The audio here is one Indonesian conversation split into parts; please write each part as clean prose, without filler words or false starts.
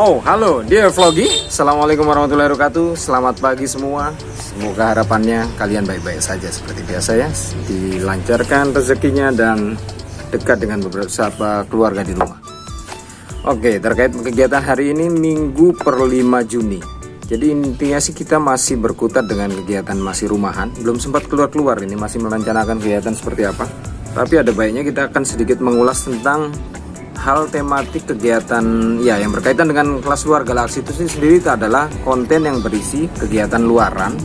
Oh, halo, dia Vlogi. Assalamualaikum warahmatullahi wabarakatuh. Selamat pagi semua. Semoga harapannya kalian baik-baik saja seperti biasa ya. Dilancarkan rezekinya dan dekat dengan beberapa keluarga di rumah. Oke, terkait kegiatan hari ini Minggu per 5 Juni. Jadi intinya sih kita masih berkutat dengan kegiatan masih rumahan. Belum sempat keluar-keluar, ini masih merencanakan kegiatan seperti apa. Tapi ada baiknya kita akan sedikit mengulas tentang hal tematik kegiatan ya yang berkaitan dengan kelas luar galaksi itu sendiri. Itu adalah konten yang berisi kegiatan luaran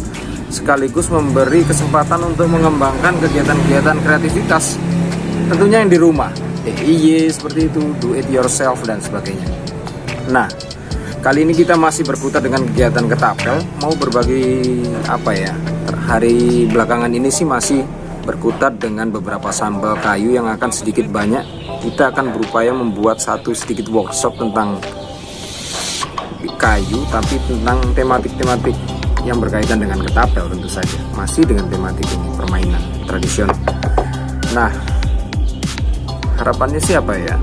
sekaligus memberi kesempatan untuk mengembangkan kegiatan-kegiatan kreativitas tentunya yang di rumah, DIY seperti itu, do it yourself dan sebagainya. Nah, kali ini kita masih berkutat dengan kegiatan ketapel, mau berbagi apa ya, hari belakangan ini sih masih berkutat dengan beberapa sampel kayu yang akan sedikit banyak kita akan berupaya membuat satu sedikit workshop tentang kayu, tapi tentang tematik-tematik yang berkaitan dengan ketapel tentu saja, masih dengan tematik ini, permainan tradisional. Nah, harapannya sih apa ya,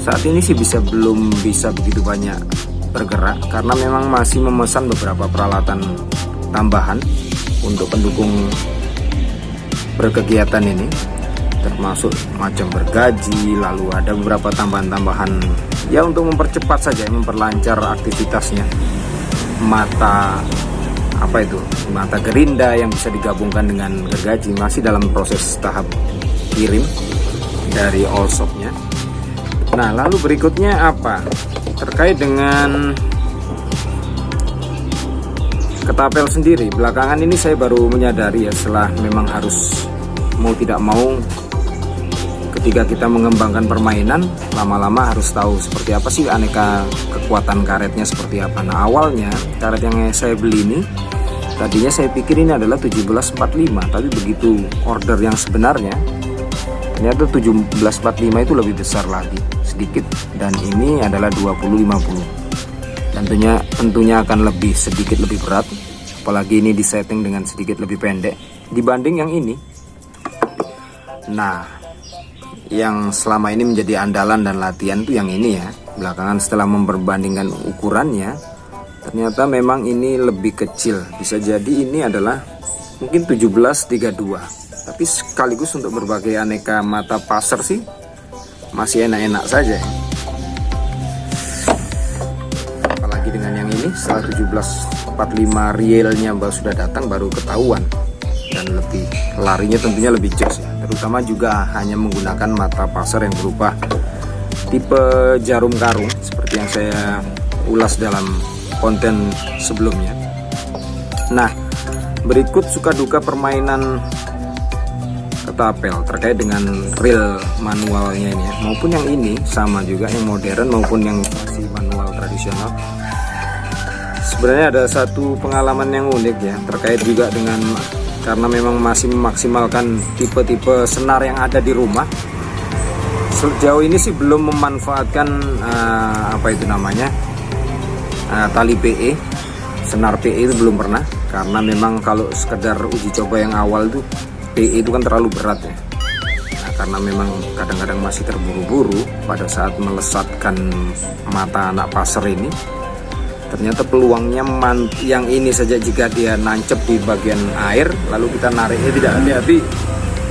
saat ini sih belum bisa begitu banyak bergerak karena memang masih memesan beberapa peralatan tambahan untuk pendukung berkegiatan ini, termasuk macam bergaji, lalu ada beberapa tambahan-tambahan ya untuk mempercepat saja, memperlancar aktivitasnya. Mata gerinda yang bisa digabungkan dengan gergaji masih dalam proses tahap kirim dari all shopnya. Nah, lalu berikutnya apa terkait dengan ketapel sendiri. Belakangan ini saya baru menyadari ya, setelah memang harus mau tidak mau ketika kita mengembangkan permainan, lama-lama harus tahu seperti apa sih aneka kekuatan karetnya seperti apa. Nah, awalnya karet yang saya beli ini tadinya saya pikir ini adalah 1745, tapi begitu order yang sebenarnya ternyata 1745 itu lebih besar lagi sedikit, dan ini adalah 2050. Tentunya akan sedikit lebih berat, apalagi ini disetting dengan sedikit lebih pendek dibanding yang ini. Nah, yang selama ini menjadi andalan dan latihan tuh yang ini ya. Belakangan setelah memperbandingkan ukurannya, ternyata memang ini lebih kecil. Bisa jadi ini adalah mungkin 1732. Tapi sekaligus untuk berbagai aneka mata pasar sih masih enak-enak saja ya. Apalagi dengan yang ini, setelah 1745 realnya sudah datang, baru ketahuan, dan lebih larinya tentunya lebih jos ya. Terutama juga hanya menggunakan mata pasar yang berupa tipe jarum karung seperti yang saya ulas dalam konten sebelumnya. Nah, berikut suka duka permainan ketapel terkait dengan reel manualnya ini ya, maupun yang ini sama juga, yang modern maupun yang masih manual tradisional. Sebenarnya ada satu pengalaman yang unik ya, terkait juga dengan karena memang masih memaksimalkan tipe-tipe senar yang ada di rumah. Sejauh ini sih belum memanfaatkan tali PE, senar PE itu belum pernah, karena memang kalau sekedar uji coba yang awal itu PE itu kan terlalu berat ya. Nah, karena memang kadang-kadang masih terburu-buru pada saat melesatkan mata anak pasar ini, ternyata peluangnya yang ini saja, jika dia nancep di bagian air lalu kita nariknya tidak hati-hati,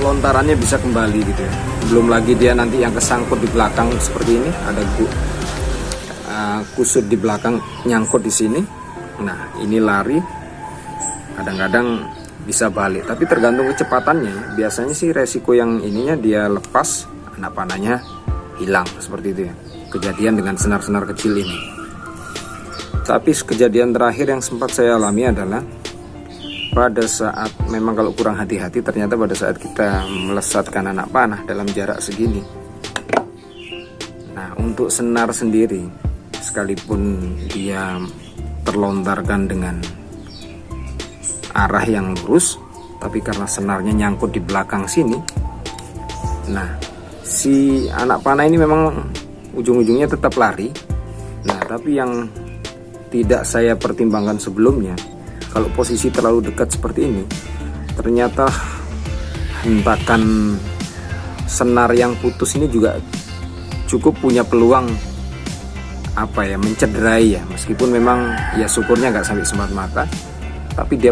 lontarannya bisa kembali gitu ya. Belum lagi dia nanti yang kesangkut di belakang seperti ini, ada kusut di belakang nyangkut di sini. Nah, ini lari kadang-kadang bisa balik, tapi tergantung kecepatannya. Biasanya sih resiko yang ininya dia lepas, anak panahnya hilang seperti itu ya. Kejadian dengan senar-senar kecil ini. Tapi kejadian terakhir yang sempat saya alami adalah pada saat memang kalau kurang hati-hati, ternyata pada saat kita melesatkan anak panah dalam jarak segini. Nah, untuk senar sendiri, sekalipun dia terlontarkan dengan arah yang lurus, tapi karena senarnya nyangkut di belakang sini, nah si anak panah ini memang ujung-ujungnya tetap lari. Nah, tapi yang tidak saya pertimbangkan sebelumnya, kalau posisi terlalu dekat seperti ini, ternyata hentakan senar yang putus ini juga cukup punya peluang apa ya, mencederai ya, meskipun memang ya syukurnya nggak sampai sempat mata, tapi dia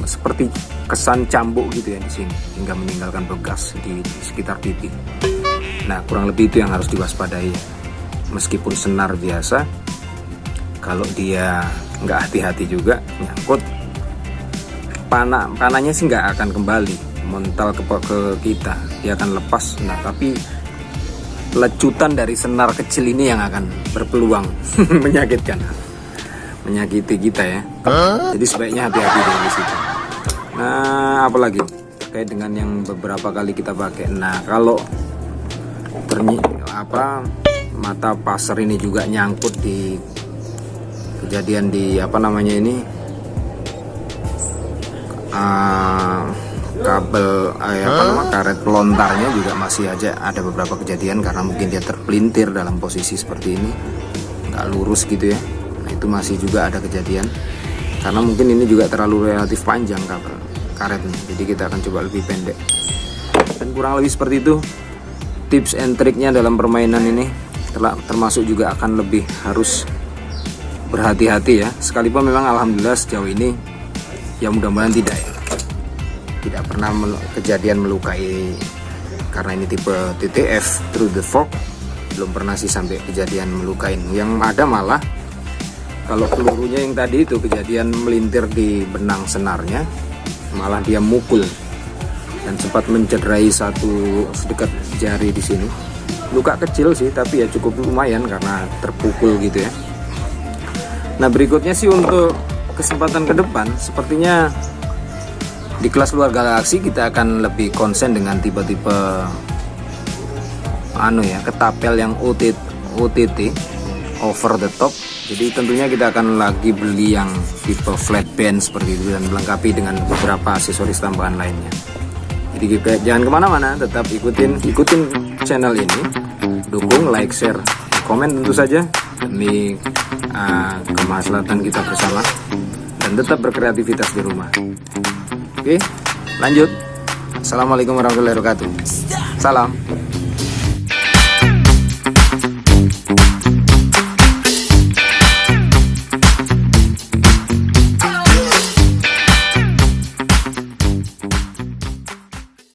seperti kesan cambuk gitu ya di sini hingga meninggalkan bekas di sekitar pipi. Nah kurang lebih itu yang harus diwaspadai ya. Meskipun senar biasa, kalau dia nggak hati-hati juga nyangkut, panahnya sih nggak akan kembali mental ke kita, dia akan lepas. Nah tapi lecutan dari senar kecil ini yang akan berpeluang menyakiti kita ya. Jadi sebaiknya hati-hati di situ. Nah apalagi terkait dengan yang beberapa kali kita pakai. Nah kalau mata pasar ini juga nyangkut di kejadian di kabel karet pelontarnya juga masih aja ada beberapa kejadian karena mungkin dia terpelintir dalam posisi seperti ini, nggak lurus gitu ya. Nah itu masih juga ada kejadian karena mungkin ini juga terlalu relatif panjang kabel karetnya, jadi kita akan coba lebih pendek. Dan kurang lebih seperti itu tips and triknya dalam permainan ini, termasuk juga akan lebih harus berhati-hati ya. Sekalipun memang alhamdulillah sejauh ini ya mudah-mudahan tidak pernah kejadian melukai karena ini tipe TTF Through the Fog, belum pernah sih sampai kejadian melukai. Yang ada malah kalau pelurunya yang tadi itu kejadian melintir di benang senarnya, malah dia mukul dan sempat mencederai satu sedekat jari di sini. Luka kecil sih tapi ya cukup lumayan karena terpukul gitu ya. Nah berikutnya sih untuk kesempatan ke depan sepertinya di kelas luar galaksi kita akan lebih konsen dengan tipe-tipe ketapel yang OTT, over the top. Jadi tentunya kita akan lagi beli yang tipe flat band seperti itu dan melengkapi dengan beberapa aksesoris tambahan lainnya. Jadi kita jangan kemana-mana, tetap ikutin channel ini, dukung, like, share, komen tentu saja demi kemaslahatan kita bersama, dan tetap berkreativitas di rumah. Oke, lanjut. Assalamualaikum warahmatullahi wabarakatuh. Salam.